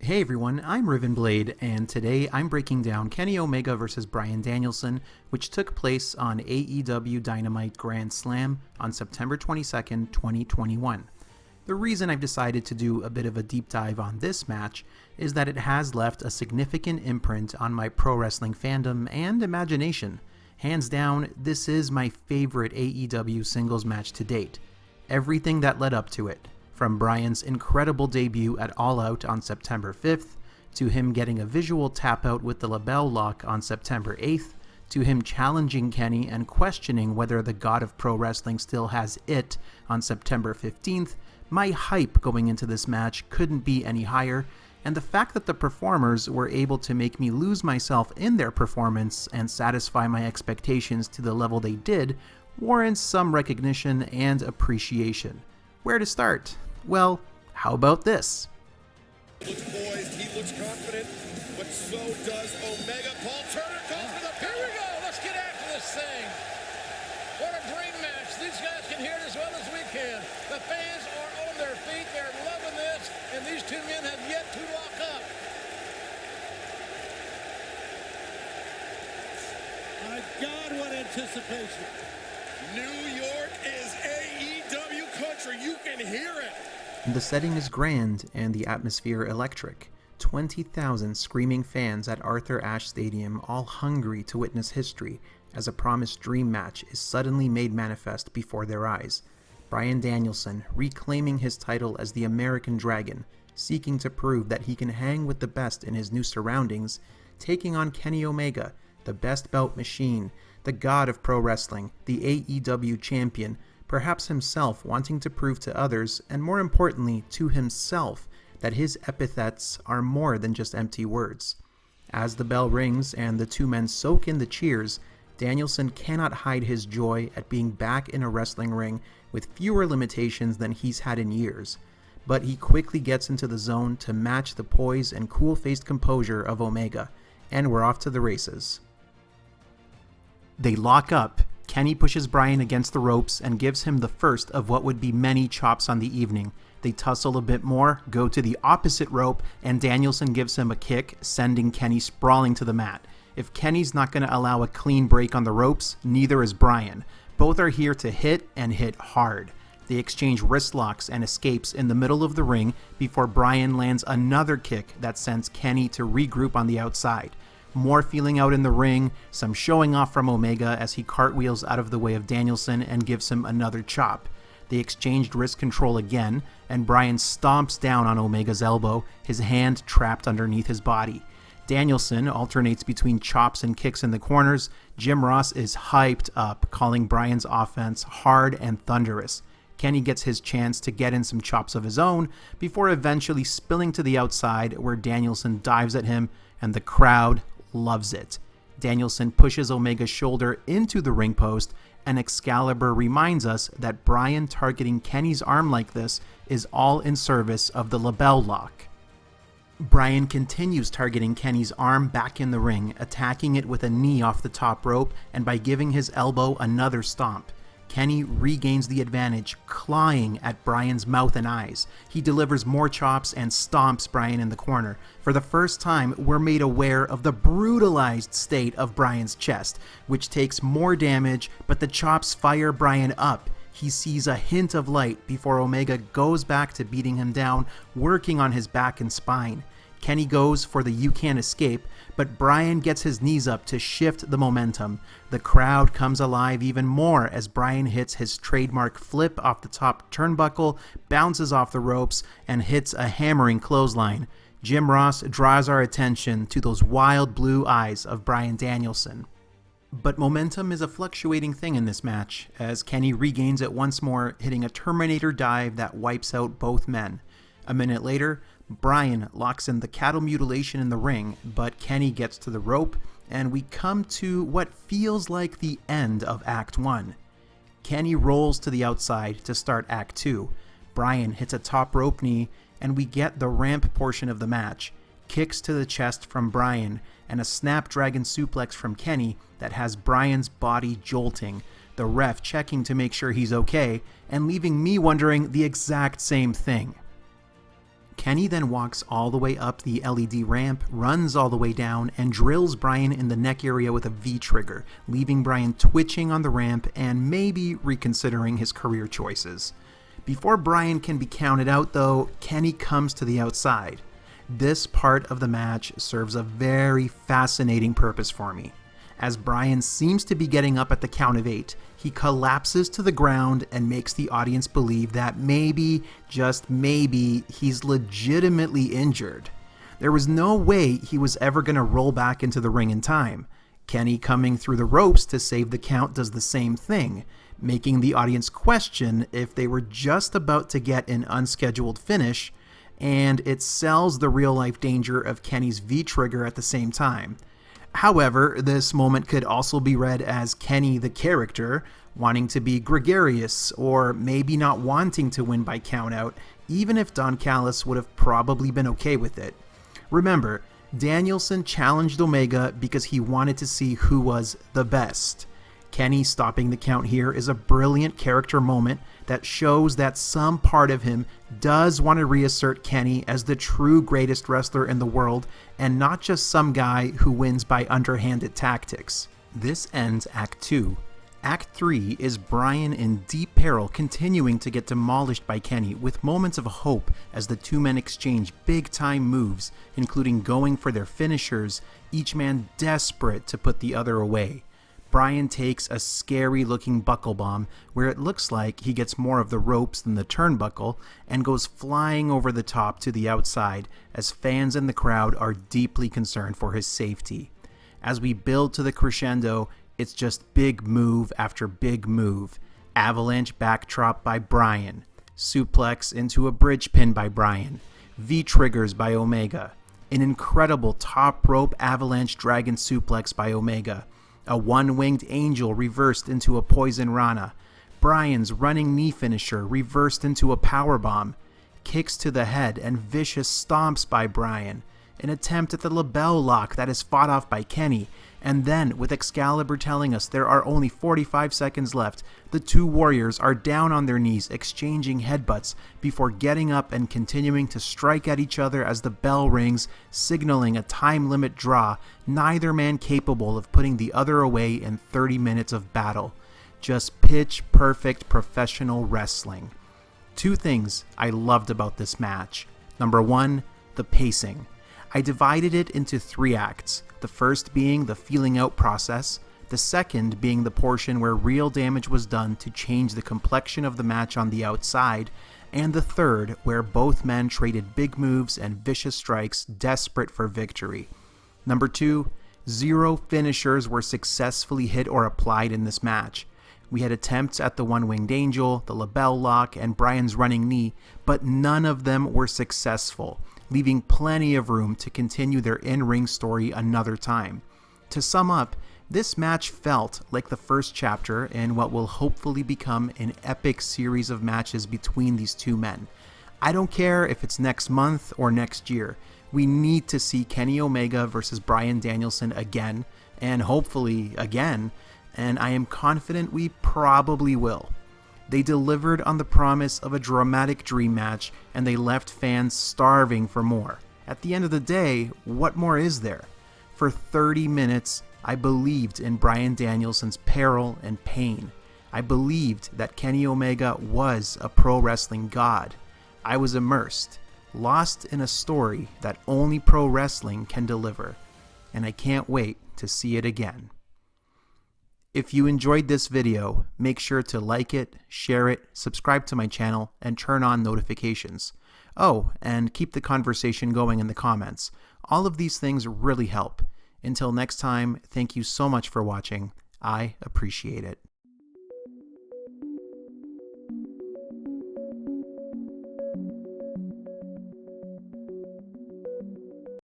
Hey everyone, I'm Rivenblade, and today I'm breaking down Kenny Omega vs. Bryan Danielson, which took place on AEW Dynamite Grand Slam on September 22nd, 2021. The reason I've decided to do a bit of a deep dive on this match is that it has left a significant imprint on my pro wrestling fandom and imagination. Hands down, this is my favorite AEW singles match to date. Everything that led up to it, from Bryan's incredible debut at All Out on September 5th, to him getting a visual tap-out with the LeBell Lock on September 8th, to him challenging Kenny and questioning whether the God of Pro Wrestling still has it on September 15th, my hype going into this match couldn't be any higher, and the fact that the performers were able to make me lose myself in their performance and satisfy my expectations to the level they did warrants some recognition and appreciation. Where to start? Well, how about this? He looks poised, he looks confident, but so does Omega. Paul Turner goes for the... Here we go, let's get after this thing. What a dream match. These guys can hear it as well as we can. The fans are on their feet, they're loving this, and these two men have yet to lock up. My God, what anticipation. New York is AEW country, you can hear it. The setting is grand and the atmosphere electric. 20,000 screaming fans at Arthur Ashe Stadium, all hungry to witness history as a promised dream match is suddenly made manifest before their eyes. Bryan Danielson reclaiming his title as the American Dragon, seeking to prove that he can hang with the best in his new surroundings, taking on Kenny Omega, the best belt machine, the god of pro wrestling, the AEW champion, perhaps himself wanting to prove to others, and more importantly to himself, that his epithets are more than just empty words. As the bell rings and the two men soak in the cheers, Danielson cannot hide his joy at being back in a wrestling ring with fewer limitations than he's had in years. But he quickly gets into the zone to match the poise and cool-faced composure of Omega, and we're off to the races. They lock up. Kenny pushes Bryan against the ropes and gives him the first of what would be many chops on the evening. They tussle a bit more, go to the opposite rope, and Danielson gives him a kick, sending Kenny sprawling to the mat. If Kenny's not going to allow a clean break on the ropes, neither is Bryan. Both are here to hit and hit hard. They exchange wrist locks and escapes in the middle of the ring before Bryan lands another kick that sends Kenny to regroup on the outside. More feeling out in the ring, some showing off from Omega as he cartwheels out of the way of Danielson and gives him another chop. They exchanged wrist control again, and Bryan stomps down on Omega's elbow, his hand trapped underneath his body. Danielson alternates between chops and kicks in the corners. Jim Ross is hyped up, calling Bryan's offense hard and thunderous. Kenny gets his chance to get in some chops of his own before eventually spilling to the outside where Danielson dives at him, and the crowd loves it. Danielson pushes Omega's shoulder into the ring post, and Excalibur reminds us that Bryan targeting Kenny's arm like this is all in service of the LeBell Lock. Bryan continues targeting Kenny's arm back in the ring, attacking it with a knee off the top rope and by giving his elbow another stomp. Kenny regains the advantage, clawing at Bryan's mouth and eyes. He delivers more chops and stomps Bryan in the corner. For the first time, we're made aware of the brutalized state of Bryan's chest, which takes more damage, but the chops fire Bryan up. He sees a hint of light before Omega goes back to beating him down, working on his back and spine. Kenny goes for the "you can't escape," but Bryan gets his knees up to shift the momentum. The crowd comes alive even more as Bryan hits his trademark flip off the top turnbuckle, bounces off the ropes, and hits a hammering clothesline. Jim Ross draws our attention to those wild blue eyes of Bryan Danielson. But momentum is a fluctuating thing in this match, as Kenny regains it once more, hitting a Terminator dive that wipes out both men. A minute later, Bryan locks in the cattle mutilation in the ring, but Kenny gets to the rope, and we come to what feels like the end of Act 1. Kenny rolls to the outside to start Act 2. Bryan hits a top rope knee, and we get the ramp portion of the match. Kicks to the chest from Bryan, and a Snapdragon suplex from Kenny that has Bryan's body jolting, the ref checking to make sure he's okay, and leaving me wondering the exact same thing. Kenny then walks all the way up the LED ramp, runs all the way down, and drills Bryan in the neck area with a V-trigger, leaving Bryan twitching on the ramp and maybe reconsidering his career choices. Before Bryan can be counted out though, Kenny comes to the outside. This part of the match serves a very fascinating purpose for me. As Bryan seems to be getting up at the count of 8, he collapses to the ground and makes the audience believe that maybe, just maybe, he's legitimately injured. There was no way he was ever going to roll back into the ring in time. Kenny coming through the ropes to save the count does the same thing, making the audience question if they were just about to get an unscheduled finish, and it sells the real-life danger of Kenny's V-trigger at the same time. However, this moment could also be read as Kenny the character wanting to be gregarious or maybe not wanting to win by countout, even if Don Callis would have probably been okay with it. Remember, Danielson challenged Omega because he wanted to see who was the best. Kenny stopping the count here is a brilliant character moment that shows that some part of him does want to reassert Kenny as the true greatest wrestler in the world and not just some guy who wins by underhanded tactics. This ends Act 2. Act 3 is Bryan in deep peril continuing to get demolished by Kenny with moments of hope as the two men exchange big-time moves, including going for their finishers, each man desperate to put the other away. Bryan takes a scary-looking buckle bomb where it looks like he gets more of the ropes than the turnbuckle and goes flying over the top to the outside as fans in the crowd are deeply concerned for his safety. As we build to the crescendo, it's just big move after big move. Avalanche backdrop by Bryan. Suplex into a bridge pin by Bryan. V-triggers by Omega. An incredible top rope avalanche dragon suplex by Omega. A one-winged angel reversed into a poison rana. Bryan's running knee finisher reversed into a powerbomb. Kicks to the head and vicious stomps by Bryan. An attempt at the label lock that is fought off by Kenny. And then, with Excalibur telling us there are only 45 seconds left, the two warriors are down on their knees exchanging headbutts before getting up and continuing to strike at each other as the bell rings, signaling a time limit draw, neither man capable of putting the other away in 30 minutes of battle. Just pitch-perfect professional wrestling. Two things I loved about this match. Number one, the pacing. I divided it into 3 acts, the first being the feeling out process, the second being the portion where real damage was done to change the complexion of the match on the outside, and the third where both men traded big moves and vicious strikes desperate for victory. Number 2, 0 finishers were successfully hit or applied in this match. We had attempts at the one-winged angel, the label lock, and Bryan's running knee, but none of them were successful, leaving plenty of room to continue their in-ring story another time. To sum up, this match felt like the first chapter in what will hopefully become an epic series of matches between these two men. I don't care if it's next month or next year. We need to see Kenny Omega versus Bryan Danielson again, and hopefully again, and I am confident we probably will. They delivered on the promise of a dramatic dream match, and they left fans starving for more. At the end of the day, what more is there? For 30 minutes, I believed in Bryan Danielson's peril and pain. I believed that Kenny Omega was a pro wrestling god. I was immersed, lost in a story that only pro wrestling can deliver, and I can't wait to see it again. If you enjoyed this video, make sure to like it, share it, subscribe to my channel, and turn on notifications. Oh, and keep the conversation going in the comments. All of these things really help. Until next time, thank you so much for watching. I appreciate it.